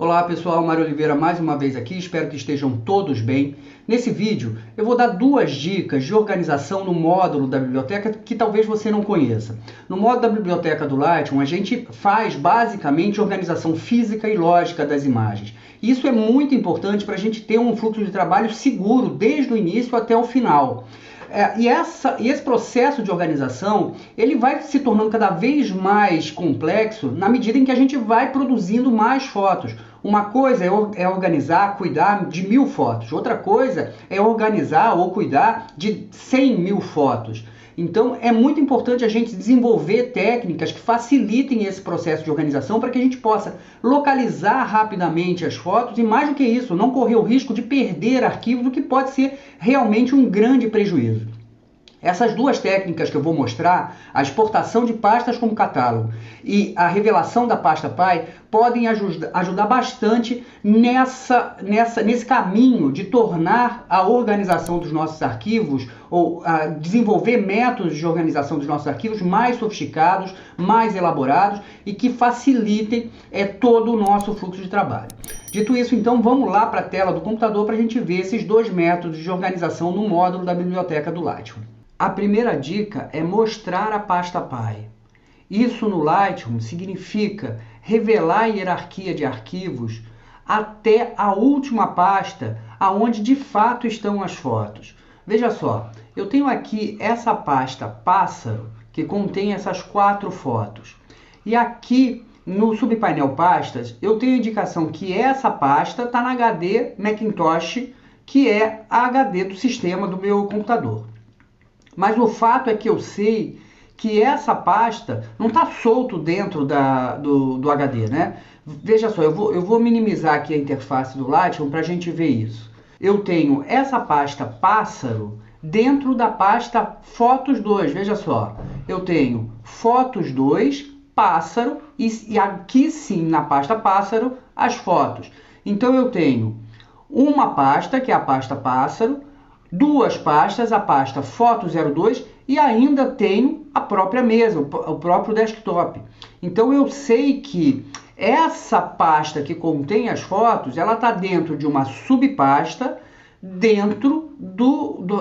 Olá pessoal, Mário Oliveira mais uma vez aqui, espero que estejam todos bem. Nesse vídeo eu vou dar duas dicas de organização no módulo da biblioteca que talvez você não conheça. No módulo da biblioteca do Lightroom a gente faz basicamente organização física e lógica das imagens. Isso é muito importante para a gente ter um fluxo de trabalho seguro desde o início até o final. E esse processo de organização, ele vai se tornando cada vez mais complexo na medida em que a gente vai produzindo mais fotos. Uma coisa é organizar, cuidar de 1000 fotos. Outra coisa é organizar ou cuidar de 100.000 fotos. Então é muito importante a gente desenvolver técnicas que facilitem esse processo de organização para que a gente possa localizar rapidamente as fotos e, mais do que isso, não correr o risco de perder arquivos, o que pode ser realmente um grande prejuízo. Essas duas técnicas que eu vou mostrar, a exportação de pastas como catálogo e a revelação da pasta PAI, podem ajudar bastante nesse caminho de tornar a organização dos nossos arquivos ou desenvolver métodos de organização dos nossos arquivos mais sofisticados, mais elaborados e que facilitem todo o nosso fluxo de trabalho. Dito isso, então, vamos lá para a tela do computador para a gente ver esses dois métodos de organização no módulo da biblioteca do Lightroom. A primeira dica é mostrar a pasta PAI. Isso no Lightroom significa revelar a hierarquia de arquivos até a última pasta, aonde de fato estão as fotos. Veja só, eu tenho aqui essa pasta pássaro, que contém essas 4 fotos. E aqui no subpainel pastas, eu tenho a indicação que essa pasta está na HD Macintosh, que é a HD do sistema do meu computador. Mas o fato é que eu sei que essa pasta não está solto dentro do HD, né? Veja só, eu vou minimizar aqui a interface do Lightroom para a gente ver isso. Eu tenho essa pasta pássaro dentro da pasta Fotos 2, veja só. Eu tenho Fotos 2, pássaro, e aqui sim, na pasta pássaro, as fotos. Então eu tenho uma pasta, que é a pasta pássaro, duas pastas, a pasta Foto 02 e ainda tenho a própria mesa, o próprio desktop. Então eu sei que essa pasta que contém as fotos, ela está dentro de uma subpasta dentro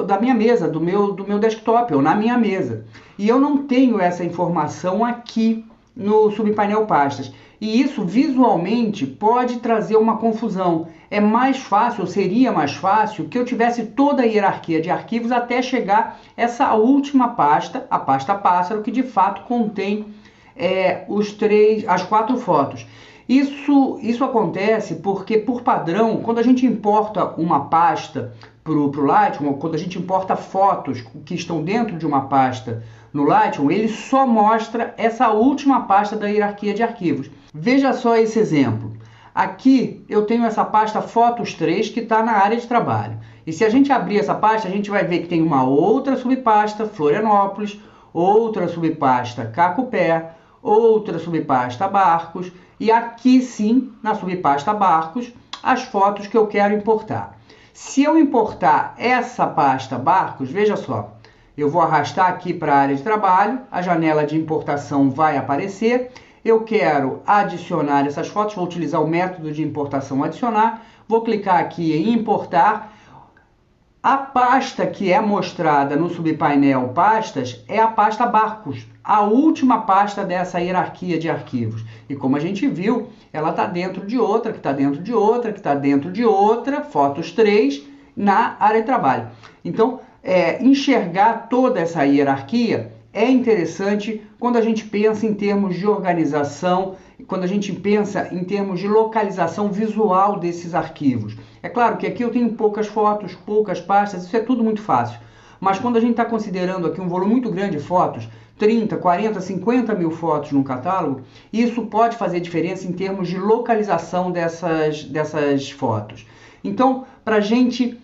da minha mesa, do meu desktop, ou na minha mesa. E eu não tenho essa informação aqui no subpainel pastas. E isso visualmente pode trazer uma confusão. É mais fácil, ou seria mais fácil, que eu tivesse toda a hierarquia de arquivos até chegar essa última pasta, a pasta pássaro, que de fato contém as 4 fotos. Isso acontece porque, por padrão, quando a gente importa uma pasta para o Lightroom, ou quando a gente importa fotos que estão dentro de uma pasta no Lightroom, ele só mostra essa última pasta da hierarquia de arquivos. Veja só esse exemplo. Aqui eu tenho essa pasta Fotos 3 que está na área de trabalho. E se a gente abrir essa pasta, a gente vai ver que tem uma outra subpasta Florianópolis, outra subpasta Cacupé, outra subpasta Barcos, e aqui sim, na subpasta Barcos, as fotos que eu quero importar. Se eu importar essa pasta Barcos, veja só, eu vou arrastar aqui para a área de trabalho, a janela de importação vai aparecer, eu quero adicionar essas fotos, vou utilizar o método de importação adicionar, vou clicar aqui em importar. A pasta que é mostrada no subpainel pastas é a pasta Barcos, a última pasta dessa hierarquia de arquivos. E como a gente viu, ela está dentro de outra, que está dentro de outra, que está dentro de outra, Fotos 3, na área de trabalho. Então, enxergar toda essa hierarquia é interessante quando a gente pensa em termos de organização, quando a gente pensa em termos de localização visual desses arquivos. É claro que aqui eu tenho poucas fotos, poucas pastas, isso é tudo muito fácil. Mas quando a gente está considerando aqui um volume muito grande de fotos, 30, 40, 50 mil fotos no catálogo, isso pode fazer diferença em termos de localização dessas fotos. Então, para a gente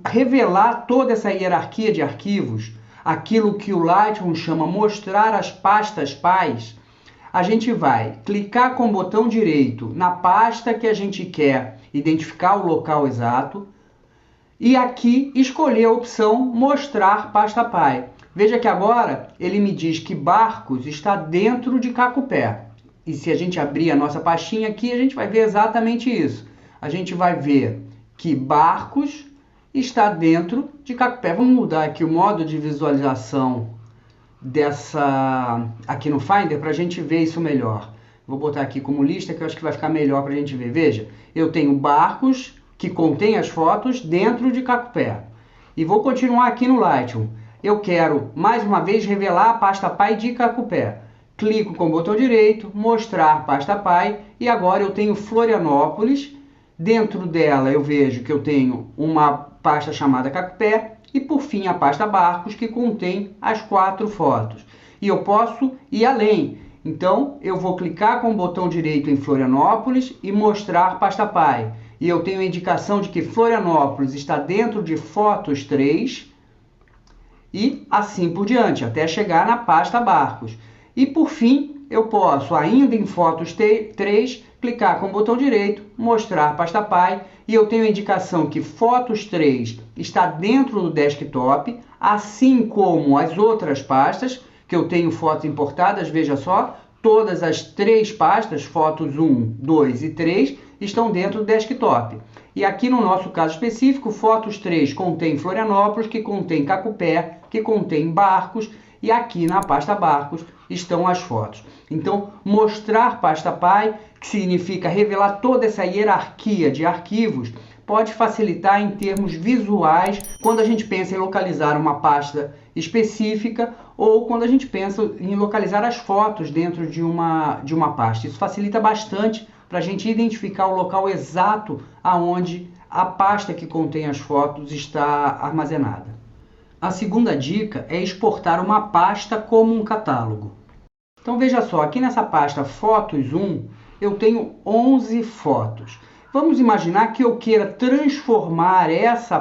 revelar toda essa hierarquia de arquivos, aquilo que o Lightroom chama mostrar as pastas PAIs, a gente vai clicar com o botão direito na pasta que a gente quer identificar o local exato e aqui escolher a opção mostrar pasta PAI. Veja que agora ele me diz que Barcos está dentro de Cacupé. E se a gente abrir a nossa pastinha aqui, a gente vai ver exatamente isso. A gente vai ver que Barcos está dentro de Cacupé. Vamos mudar aqui o modo de visualização aqui no Finder para a gente ver isso melhor. Vou botar aqui como lista que eu acho que vai ficar melhor para a gente ver. Veja, eu tenho Barcos que contém as fotos dentro de Cacupé. E vou continuar aqui no Lightroom. Eu quero mais uma vez revelar a pasta Pai de Cacupé. Clico com o botão direito, mostrar pasta Pai, e agora eu tenho Florianópolis. Dentro dela eu vejo que eu tenho uma pasta chamada Cacupé e por fim a pasta Barcos, que contém as 4 fotos. E eu posso ir além. Então eu vou clicar com o botão direito em Florianópolis e mostrar pasta Pai. E eu tenho a indicação de que Florianópolis está dentro de Fotos 3 e assim por diante, até chegar na pasta Barcos. E por fim, eu posso, ainda em Fotos 3, clicar com o botão direito, mostrar pasta Pai, e eu tenho a indicação que Fotos 3 está dentro do desktop, assim como as outras pastas, que eu tenho fotos importadas, veja só, todas as 3 pastas, Fotos 1, 2 e 3, estão dentro do desktop. E aqui no nosso caso específico, Fotos 3 contém Florianópolis, que contém Cacupé, que contém Barcos, e aqui na pasta Barcos estão as fotos. Então, mostrar pasta Pai, que significa revelar toda essa hierarquia de arquivos, pode facilitar em termos visuais quando a gente pensa em localizar uma pasta específica ou quando a gente pensa em localizar as fotos dentro de uma pasta. Isso facilita bastante para a gente identificar o local exato aonde a pasta que contém as fotos está armazenada. A segunda dica é exportar uma pasta como um catálogo. Então veja só, aqui nessa pasta Fotos 1, eu tenho 11 fotos. Vamos imaginar que eu queira transformar essa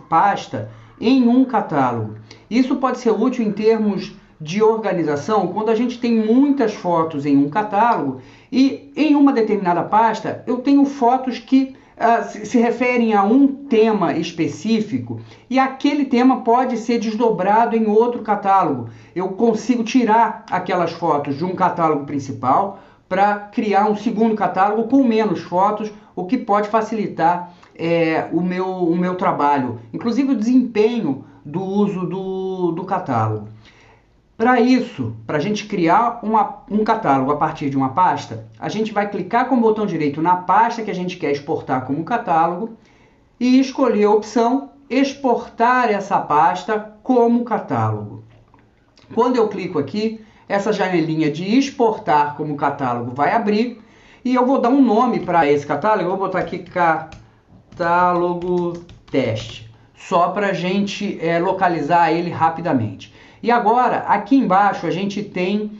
pasta em um catálogo. Isso pode ser útil em termos de organização, quando a gente tem muitas fotos em um catálogo e em uma determinada pasta eu tenho fotos que se referem a um tema específico e aquele tema pode ser desdobrado em outro catálogo. Eu consigo tirar aquelas fotos de um catálogo principal para criar um segundo catálogo com menos fotos, o que pode facilitar o meu trabalho, inclusive o desempenho do uso do catálogo. Para isso, para a gente criar um catálogo a partir de uma pasta, a gente vai clicar com o botão direito na pasta que a gente quer exportar como catálogo e escolher a opção exportar essa pasta como catálogo. Quando eu clico aqui, essa janelinha de exportar como catálogo vai abrir e eu vou dar um nome para esse catálogo. Eu vou botar aqui catálogo teste, só para a gente localizar ele rapidamente. E agora, aqui embaixo, a gente tem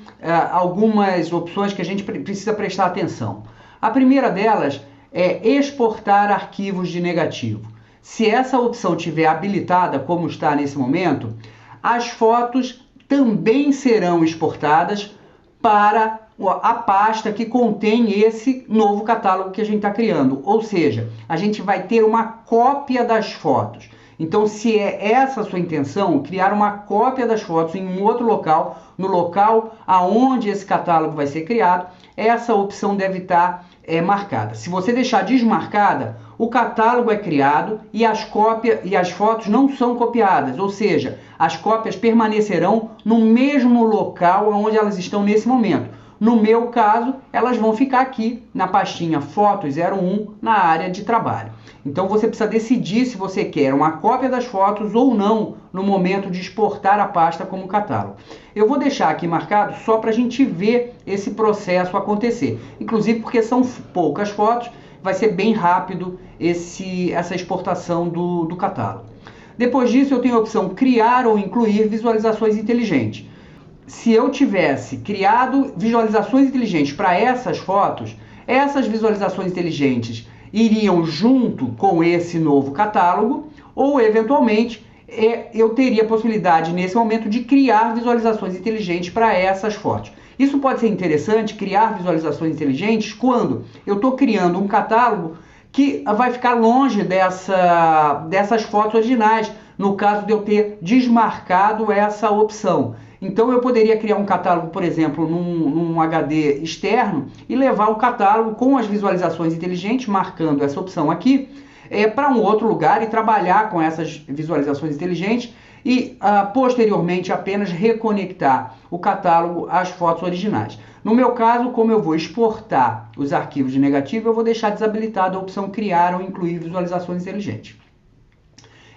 algumas opções que a gente precisa prestar atenção. A primeira delas é exportar arquivos de negativo. Se essa opção estiver habilitada, como está nesse momento, as fotos também serão exportadas para a pasta que contém esse novo catálogo que a gente está criando. Ou seja, a gente vai ter uma cópia das fotos. Então, se é essa a sua intenção, criar uma cópia das fotos em um outro local, no local aonde esse catálogo vai ser criado, essa opção deve estar marcada. Se você deixar desmarcada, o catálogo é criado e as fotos não são copiadas, ou seja, as cópias permanecerão no mesmo local onde elas estão nesse momento. No meu caso, elas vão ficar aqui na pastinha Fotos 01 na área de trabalho. Então você precisa decidir se você quer uma cópia das fotos ou não no momento de exportar a pasta como catálogo. Eu vou deixar aqui marcado só para a gente ver esse processo acontecer. Inclusive porque são poucas fotos, vai ser bem rápido essa exportação do catálogo. Depois disso eu tenho a opção criar ou incluir visualizações inteligentes. Se eu tivesse criado visualizações inteligentes para essas fotos, essas visualizações inteligentes iriam junto com esse novo catálogo ou, eventualmente, eu teria a possibilidade, nesse momento, de criar visualizações inteligentes para essas fotos. Isso pode ser interessante, criar visualizações inteligentes, quando eu estou criando um catálogo que vai ficar longe dessas fotos originais, no caso de eu ter desmarcado essa opção. Então eu poderia criar um catálogo, por exemplo, num HD externo e levar o catálogo com as visualizações inteligentes, marcando essa opção aqui, para um outro lugar e trabalhar com essas visualizações inteligentes e posteriormente apenas reconectar o catálogo às fotos originais. No meu caso, como eu vou exportar os arquivos de negativo, eu vou deixar desabilitada a opção criar ou incluir visualizações inteligentes.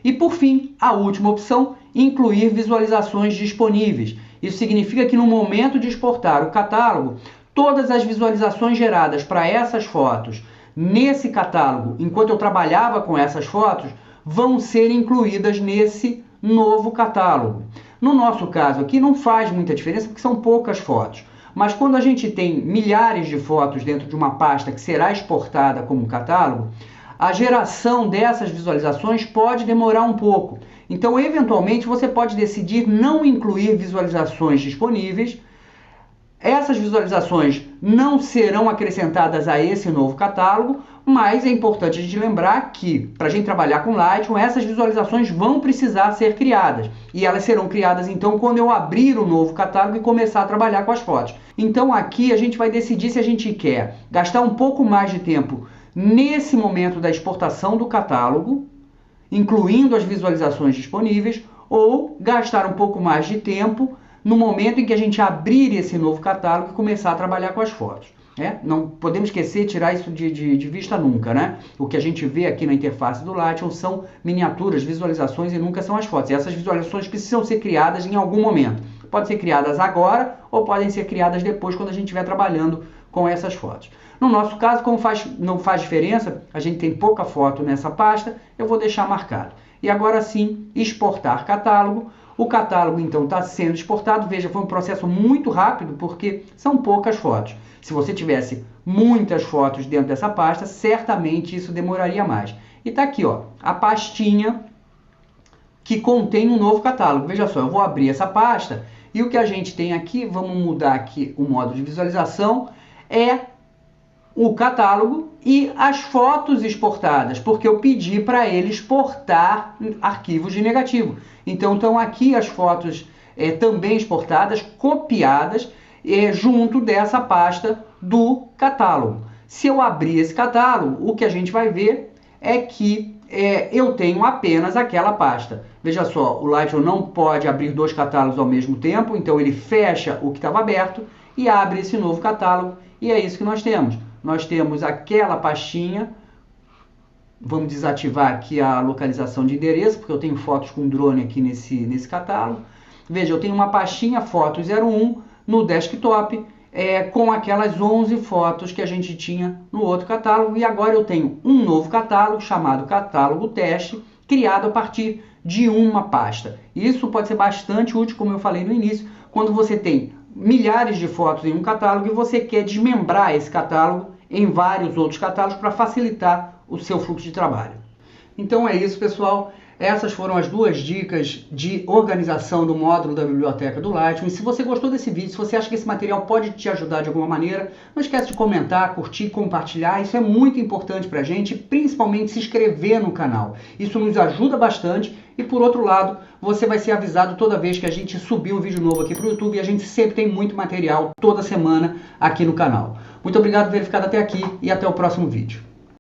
E por fim, a última opção, incluir visualizações disponíveis. Isso significa que no momento de exportar o catálogo, todas as visualizações geradas para essas fotos nesse catálogo, enquanto eu trabalhava com essas fotos, vão ser incluídas nesse novo catálogo. No nosso caso aqui não faz muita diferença porque são poucas fotos. Mas quando a gente tem milhares de fotos dentro de uma pasta que será exportada como catálogo, a geração dessas visualizações pode demorar um pouco. Então, eventualmente, você pode decidir não incluir visualizações disponíveis. Essas visualizações não serão acrescentadas a esse novo catálogo, mas é importante a gente lembrar que, para a gente trabalhar com Lightroom, essas visualizações vão precisar ser criadas. E elas serão criadas, então, quando eu abrir o novo catálogo e começar a trabalhar com as fotos. Então, aqui a gente vai decidir se a gente quer gastar um pouco mais de tempo nesse momento da exportação do catálogo, incluindo as visualizações disponíveis, ou gastar um pouco mais de tempo no momento em que a gente abrir esse novo catálogo e começar a trabalhar com as fotos. Não podemos esquecer, tirar isso de vista nunca, né? O que a gente vê aqui na interface do Lightroom são miniaturas, visualizações e nunca são as fotos. E essas visualizações precisam ser criadas em algum momento. Podem ser criadas agora ou podem ser criadas depois, quando a gente estiver trabalhando com essas fotos. No nosso caso, como não faz diferença, a gente tem pouca foto nessa pasta, eu vou deixar marcado. E agora sim, exportar catálogo. O catálogo então está sendo exportado. Veja, foi um processo muito rápido porque são poucas fotos. Se você tivesse muitas fotos dentro dessa pasta, certamente isso demoraria mais. E está aqui, ó, a pastinha que contém um novo catálogo. Veja só, eu vou abrir essa pasta e o que a gente tem aqui, vamos mudar aqui o modo de visualização, é o catálogo e as fotos exportadas, porque eu pedi para ele exportar arquivos de negativo. Então estão aqui as fotos também exportadas, copiadas, junto dessa pasta do catálogo. Se eu abrir esse catálogo, o que a gente vai ver é que eu tenho apenas aquela pasta. Veja só, o Lightroom não pode abrir dois catálogos ao mesmo tempo, então ele fecha o que estava aberto e abre esse novo catálogo, e é isso que nós temos. Nós temos aquela pastinha, vamos desativar aqui a localização de endereço, porque eu tenho fotos com drone aqui nesse catálogo. Veja, eu tenho uma pastinha Fotos 01 no desktop, com aquelas 11 fotos que a gente tinha no outro catálogo, e agora eu tenho um novo catálogo chamado Catálogo Teste, criado a partir de uma pasta. Isso pode ser bastante útil, como eu falei no início, quando você tem milhares de fotos em um catálogo e você quer desmembrar esse catálogo em vários outros catálogos para facilitar o seu fluxo de trabalho. Então é isso, pessoal. Essas foram as duas dicas de organização do módulo da biblioteca do Lightroom. E se você gostou desse vídeo, se você acha que esse material pode te ajudar de alguma maneira, não esquece de comentar, curtir, compartilhar. Isso é muito importante para a gente, principalmente se inscrever no canal. Isso nos ajuda bastante. E por outro lado, você vai ser avisado toda vez que a gente subir um vídeo novo aqui para o YouTube. E a gente sempre tem muito material toda semana aqui no canal. Muito obrigado por ter ficado até aqui e até o próximo vídeo.